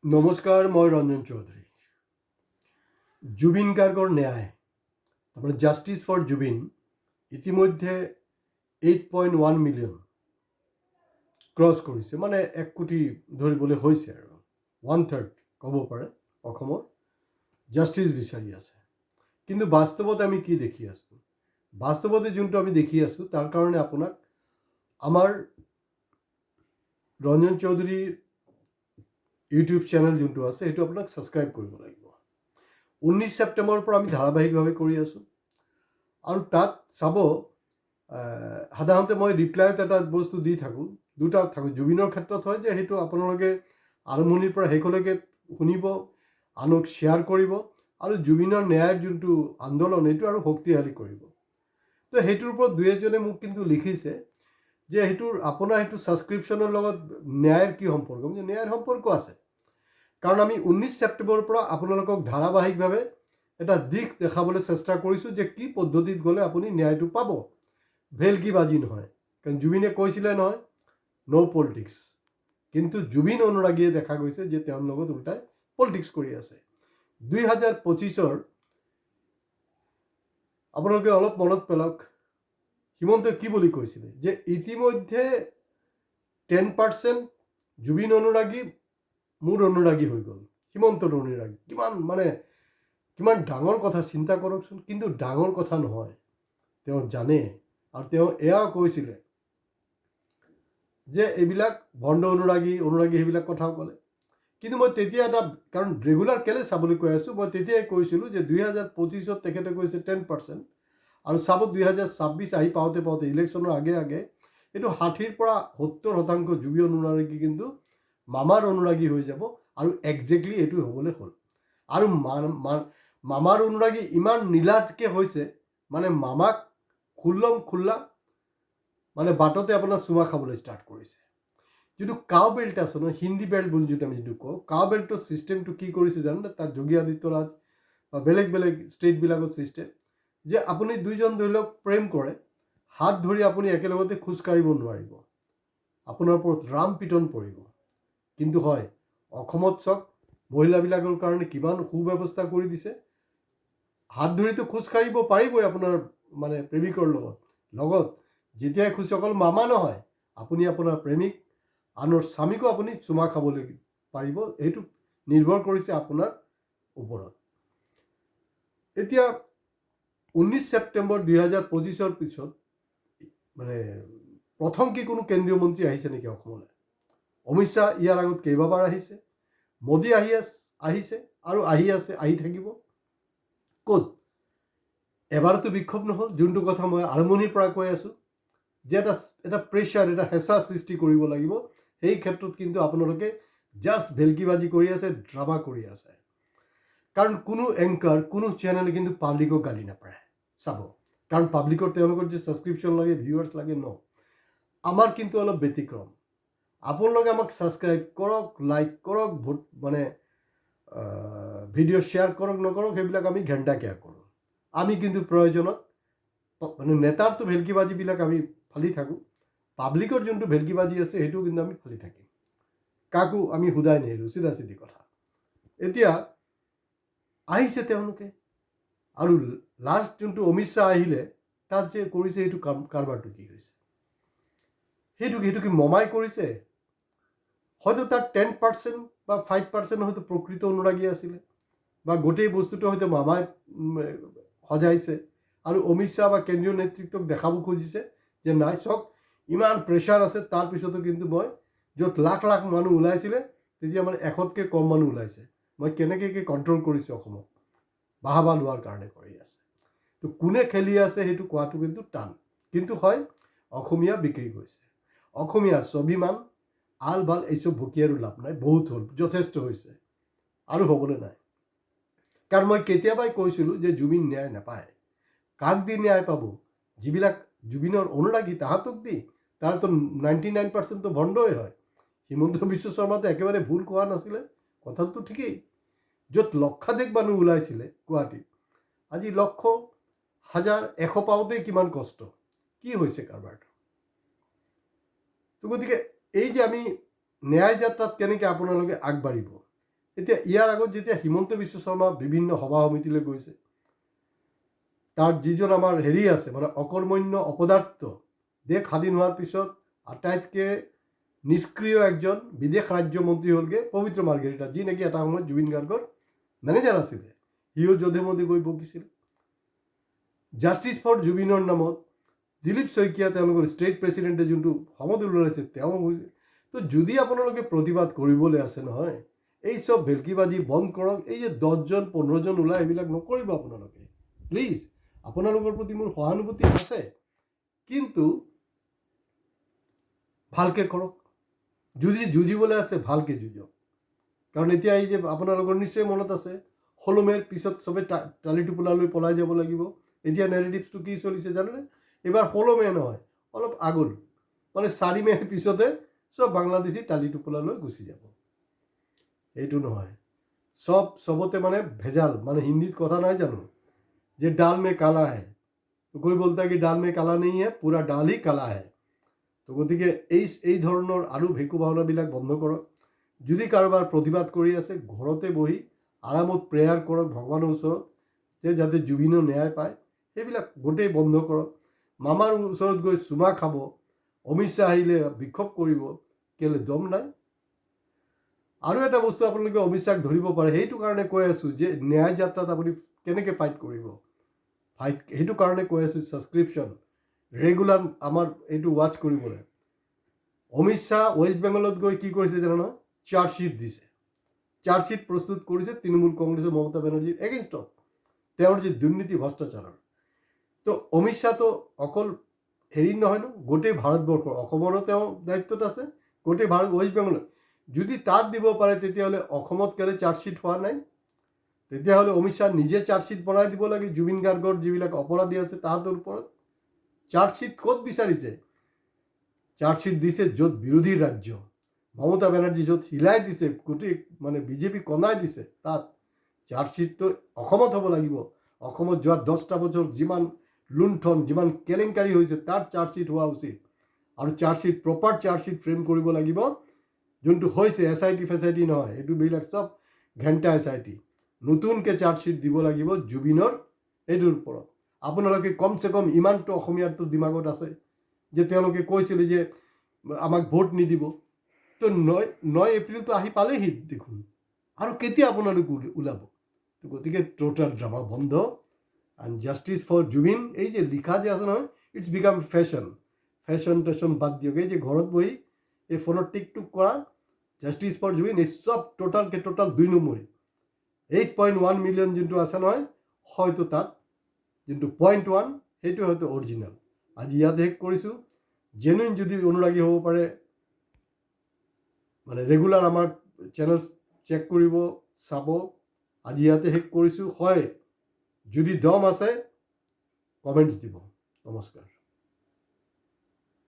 নমস্কাৰ, মই ৰঞ্জন চৌধুৰী। জুবিন গাৰ্গৰ ন্যায় তাৰমানে জাষ্টিছ ফৰ জুবিন ইতিমধ্যে 8.1 মিলিয়ন ক্ৰছ কৰিছে, মানে 1 কোটি ধৰিবলৈ হৈছে আৰু 1/3 ক'ব পাৰে অসমৰ জাষ্টিছ বিচাৰি আছে। কিন্তু বাস্তৱত আমি কি দেখি আছোঁ? বাস্তৱতে যোনটো আমি দেখি আছোঁ তাৰ কাৰণে আপোনাক আমাৰ ৰঞ্জন চৌধুৰীৰ ইউটিউব চেনেল যোনটো আছে সেইটো আপোনাক ছাবস্ক্ৰাইব কৰিব লাগিব। 19 ছেপ্টেম্বৰৰ পৰা আমি ধাৰাবাহিকভাৱে কৰি আছোঁ আৰু তাত চাব সাধাৰণতে মই ৰিপ্লাইত এটা বস্তু দি থাকোঁ, দুটা থাকোঁ। জুবিনৰ ক্ষেত্ৰত হয় যে সেইটো আপোনালোকে আৰম্ভণিৰ পৰা শেষলৈকে শুনিব, আনক শ্বেয়াৰ কৰিব আৰু জুবিনৰ ন্যায়ৰ যোনটো আন্দোলন এইটো আৰু শক্তিশালী কৰিব। তো সেইটোৰ ওপৰত দুই এজনে মোক কিন্তু লিখিছে যে আপোনাৰ সেইটো ছাবস্ক্ৰিপশ্যনৰ লগত ন্যায়ৰ কি সম্পৰ্ক? ন্যায়ৰ সম্পৰ্ক আছে, কাৰণ আমি 19 ছেপ্টেম্বৰৰ পৰা আপোনালোকক ধাৰাবাহিকভাৱে এটা দিশ দেখাবলৈ চেষ্টা কৰিছোঁ যে কি পদ্ধতিত গ'লে আপুনি ন্যায়টো পাব, ভেলকিবাজি নহয়। কাৰণ জুবিনে কৈছিলে নহয়, ন' পলিটিক্স। কিন্তু জুবিন অনুৰাগীয়ে দেখা গৈছে যে তেওঁৰ লগত উল্টাই পলিটিক্স কৰি আছে। 2025 আপোনালোকে অলপ মনত পেলাওক, হিমন্তই কি বুলি কৈছিলে যে ইতিমধ্যে 10% জুবিন অনুৰাগী মোৰ অনুৰাগী হৈ গ'ল, হিমন্তৰ অনুৰাগী। কিমান ডাঙৰ কথা চিন্তা কৰকচোন। কিন্তু ডাঙৰ কথা নহয়, তেওঁ জানে আৰু তেওঁ এয়াও কৈছিলে যে এইবিলাক ভণ্ড অনুৰাগী সেইবিলাক কথাও ক'লে। কিন্তু মই তেতিয়া কাৰণ ৰেগুলাৰ কেলৈ চাবলৈ কৈ আছোঁ, মই তেতিয়াই কৈছিলোঁ যে 2025 তেখেতে কৈছে 10% আৰু চাব 2026 আহি পাওঁতে ইলেকশ্যনৰ আগে এইটো 60ৰ পৰা 70% জুবিন অনুৰাগী কিন্তু মামাৰ অনুৰাগী হৈ যাব আৰু একজেক্টলি এইটো হ'বলৈ হ'ল। আৰু মামাৰ অনুৰাগী ইমান নীলাজকে হৈছে, মানে মামাক খোল্লা বাটতে আপোনাৰ চুমা খাবলৈ ষ্টাৰ্ট কৰিছে। যিটো কাউ বেল্ট আছে ন, হিন্দী বেল্ট বুলি যিটো আমি কওঁ, কাউ বেল্টৰ ছিষ্টেমটো কি কৰিছে জানে? তাত যোগী আদিত্যনাথ বা বেলেগ ষ্টেটবিলাকৰ ছিষ্টেম যে আপুনি দুইজন ধৰি লওক প্ৰেম কৰে, হাত ধৰি আপুনি একেলগতে খোজকাঢ়িব নোৱাৰিব, আপোনাৰ ওপৰত ৰাম পিটন পৰিব। কিন্তু হয়, অসমত চাওক মহিলাবিলাকৰ কাৰণে কিমান সুব্যৱস্থা কৰি দিছে। হাত ধৰিতো খোজকাঢ়িব পাৰিবই আপোনাৰ প্ৰেমিকৰ লগত যেতিয়াই খুচি, অকল মামা নহয়, আপুনি আপোনাৰ প্ৰেমিক আনৰ স্বামীকো আপুনি চুমা খাবলৈ পাৰিব। এইটো নিৰ্ভৰ কৰিছে আপোনাৰ ওপৰত। এতিয়া 19 ছেপ্টেম্বৰ 2025 পিছত প্ৰথম কি কোনো কেন্দ্ৰীয় মন্ত্ৰী আহিছে নেকি অসমলৈ? অমিত শ্বাহ ইয়াৰ আগত কেইবাবাৰ আহিছে, মোদী আহিছে আৰু আহি থাকিব। ক'ত এবাৰতো বিক্ষোভ নহ'ল? যোনটো কথা মই আৰম্ভণিৰ পৰা কৈ আছোঁ যে এটা প্ৰেছাৰ, এটা হেঁচা সৃষ্টি কৰিব লাগিব। সেই ক্ষেত্ৰত কিন্তু আপোনালোকে জাষ্ট ভেলকিবাজি কৰি আছে, ড্ৰামা কৰি আছে। কাৰণ কোনো এংকাৰ, কোনো চেনেলে কিন্তু পাব্লিকক গালি নাপাৰে। চাব, কাৰণ পাব্লিকৰ তেওঁলোকৰ যে ছাবস্ক্ৰিপশ্যন লাগে, ভিউৱাৰ্ছ লাগে, ন। আমাৰ কিন্তু অলপ ব্যতিক্ৰম। আপোনালোকে আমাক ছাবস্ক্ৰাইব কৰক, লাইক কৰক, ভিডিঅ' শ্বেয়াৰ কৰক নকৰক, সেইবিলাক আমি ঘেণ্টা কেয়াৰ কৰোঁ। আমি কিন্তু প্ৰয়োজনত নেতাৰটো ভেলকিবাজিবিলাক আমি ফালি থাকোঁ, পাব্লিকৰ যোনটো ভেলকিবাজি আছে সেইটোও কিন্তু আমি ফালি থাকিম। কাকো আমি সোধাই নেৰোঁ, চিধা কথা। এতিয়া আহিছে তেওঁলোকে, আৰু লাষ্ট যোনটো অমিত শ্বাহ আহিলে তাত যে কৰিছে সেইটো কাৰবাৰটো কি হৈছে? সেইটো কি মমাই কৰিছে? হয়তো তাৰ 10% বা 5% হয়তো প্ৰকৃত অনুৰাগী আছিলে, বা গোটেই বস্তুটো হয়তো মামাই সজাইছে আৰু অমিত শ্বাহ বা কেন্দ্ৰীয় নেতৃত্বক দেখাব খুজিছে যে নাই চাওক, ইমান প্ৰেছাৰ আছে, তাৰপিছতো কিন্তু মই য'ত লাখ মানুহ ওলাইছিলে তেতিয়া 100তকৈ কম মানুহ ওলাইছে, মই কেনেকৈ কণ্ট্ৰল কৰিছোঁ অসমক, বাহাবা লোৱাৰ কাৰণে কৰি আছে। তো কোনে খেলি আছে সেইটো কোৱাটো কিন্তু টান। কিন্তু হয়, অসমীয়া বিক্ৰী হৈছে, অসমীয়া স্বাভিমান আল বাল এইসব ভুকি আৰু লাভ নাই, বহুত হ'ল, যথেষ্ট হৈছে আৰু হ'বলৈ নাই। কাৰণ মই কেতিয়াবাই কৈছিলোঁ যে জুবিন ন্যায় নাপায়। কাক দি ন্যায় পাব? যিবিলাক জুবিনৰ অনুৰাগী তাহাঁতক দি। তাৰতো 99% ভণ্ডই হয়। হিমন্ত বিশ্ব শৰ্মাটো একেবাৰে ভুল কোৱা নাছিলে, কথাটো ঠিকেই। য'ত লক্ষাধিক মানুহ ওলাইছিলে গুৱাহাটীত, আজি লক্ষ, হাজাৰ, 100 পাওঁতেই কিমান কষ্ট, কি হৈছে কাৰবাৰটো? তো গতিকে এই যে আমি ন্যায় যাত্ৰাত কেনেকৈ আপোনালোকে আগবাঢ়িব, এতিয়া ইয়াৰ আগত যেতিয়া হিমন্ত বিশ্ব শৰ্মা বিভিন্ন সভা সমিতিলৈ গৈছে, তাত যিজন আমাৰ আছে মানে অকৰ্মণ্য অপদাৰ্থ, দেশ স্বাধীন হোৱাৰ পিছত আটাইতকৈ নিষ্ক্ৰিয় একজন বিদেশ ৰাজ্যমন্ত্ৰী হ'লগৈ পবিত্ৰ মাৰ্ঘেৰিটা, যি নেকি এটা সময়ত জুবিন গাৰ্গৰ মেনেজাৰ আছিলে। সিও যধে মধে গৈ বকিছিল। জাষ্টিছ ফৰ জুবিনৰ নামত দিলীপ শইকীয়া তেওঁলোকৰ ষ্টেট প্ৰেচিডেণ্টে যোনটো সমদল ওলাইছে তেওঁ হৈছে। তো যদি আপোনালোকে প্ৰতিবাদ কৰিবলৈ আছে নহয়, এই চব ভেলকিবাজি বন্ধ কৰক। এই যে 10জন 15জন ওলাই এইবিলাক নকৰিব আপোনালোকে প্লিজ। আপোনালোকৰ প্ৰতি মোৰ সহানুভূতি আছে, কিন্তু ভালকৈ কৰক। যদি যুঁজিবলৈ আছে ভালকৈ যুঁজক। কাৰণ এতিয়া এই যে আপোনালোকৰ নিশ্চয় মনত আছে, 16 মে'ৰ পিছত চবে টালি টোপোলালৈ পলাই যাব লাগিব। এতিয়া নেৰেটিভছটো কি চলিছে জানেনে? এইবাৰ 16 মে' নহয়, অলপ আগল, মানে 4 মে'ৰ পিছতে চব বাংলাদেশী টালি টোপোলালৈ গুচি যাব। এইটো নহয়, চবতে মানে ভেজাল। মানে হিন্দীত কথা নাই জানো যে ডাল মে কালা হে, कोई बोलता है कि डाल में काला नहीं है, पूरा डाल ही काला है। তো গতিকে এই ধৰণৰ আৰু ভেকু ভাওনাবিলাক বন্ধ কৰক। যদি কাৰোবাৰ প্ৰতিবাদ কৰি আছে, ঘৰতে বহি আৰামত প্ৰেয়াৰ কৰক ভগৱানৰ ওচৰত যে যাতে জুবিনো ন্যায় পায়। সেইবিলাক গোটেই বন্ধ কৰক। মামাৰ ওচৰত গৈ চুমা খাব, অমিত শ্বাহ আহিলে বিক্ষোভ কৰিব, কেলে দম নাই? আৰু এটা বস্তু আপোনালোকে অমিত শ্বাহক ধৰিব পাৰে, সেইটো কাৰণে কৈ আছোঁ যে ন্যায় যাত্ৰাত আপুনি কেনেকৈ ফাইট কৰিব। সেইটো কাৰণে কৈ আছোঁ ছাবস্ক্ৰিপশ্যন ৰেগুলাৰ আমাৰ এইটো ৱাচ কৰিবলৈ। অমিত শ্বাহ ৱেষ্ট বেংগলত গৈ কি কৰিছে জানো নহয়? চাৰ্জশ্বিট দিছে। চাৰ্জশ্বিট প্ৰস্তুত কৰিছে তৃণমূল কংগ্ৰেছৰ মমতা বেনাৰ্জীৰ এগেইনষ্টত, তেওঁৰ যি দুৰ্নীতি ভ্ৰষ্টাচাৰৰ। তো অমিত শ্বাহটো অকল নহয় ন, গোটেই ভাৰতবৰ্ষৰ, অসমৰো তেওঁ দায়িত্বত আছে, গোটেই ৱেষ্ট বেংগলত যদি তাত দিব পাৰে, তেতিয়াহ'লে অসমত কেলে চাৰ্জশ্বিট হোৱা নাই? তেতিয়াহ'লে অমিত শ্বাহ নিজে চাৰ্জশ্বিট বনাই দিব লাগে জুবিন গাৰ্গৰ যিবিলাক অপৰাধী আছে তাহাঁতৰ ওপৰত। চাৰ্জশ্বিট ক'ত বিচাৰিছে? চাৰ্জশ্বিট দিছে য'ত বিৰোধী ৰাজ্য, মমতা বেনাৰ্জী য'ত হিলাই দিছে, গোটেই মানে বিজেপি কনাই দিছে, তাত চাৰ্জশ্বিটটো অসমত হ'ব লাগিব। অসমত যোৱা 10টা বছৰ যিমান লুণ্ঠন, যিমান কেলেংকাৰী হৈছে, তাত চাৰ্জশ্বিট হোৱা উচিত। আৰু চাৰ্জশ্বিট প্ৰপাৰ চাৰ্জশ্বিট ফ্ৰেম কৰিব লাগিব, যোনটো হৈছে SIT ফেচাইটি নহয়, এইটোবিলাক চব ঘেণ্টা SIT। নতুনকৈ চাৰ্জশ্বিট দিব লাগিব জুবিনৰ এইটোৰ ওপৰত। আপোনালোকে কমচে কম ইমানটো অসমীয়াৰটো দিমাগত আছে যে তেওঁলোকে কৈছিলে যে আমাক ভোট নিদিব। তো 9 এপ্ৰিলটো আহি পালেহি দেখোন, আৰু কেতিয়া আপোনালোক ওলাব? তো গতিকে টোটাল ড্ৰামা বন্ধ। এণ্ড জাষ্টিছ ফৰ জুবিন, এই যে লিখা যে আছে নহয়, ইটছ বিকাম ফেশ্বন বাদ দিয়ক। এই যে ঘৰত বহি এই ফোনত টিকটুক কৰা জাষ্টিছ ফৰ জুবিন, এই চব টোটাল 2 নম্বৰী। 8.1 মিলিয়ন যোনটো আছে নহয়, হয়তো তাত যোনটো 0.1 সেইটো হয়তো অৰিজিনেল। আজি ইয়াত শেষ কৰিছোঁ। জেনুইন যদি অনুৰাগী হ'ব পাৰে, মানে ৰেগুলাৰ আমাৰ চেনেল চেক কৰিব, চাব। আজি ইয়াতে শেষ কৰিছোঁ। হয়, যদি দম আছে কমেণ্টছ দিব। নমস্কাৰ।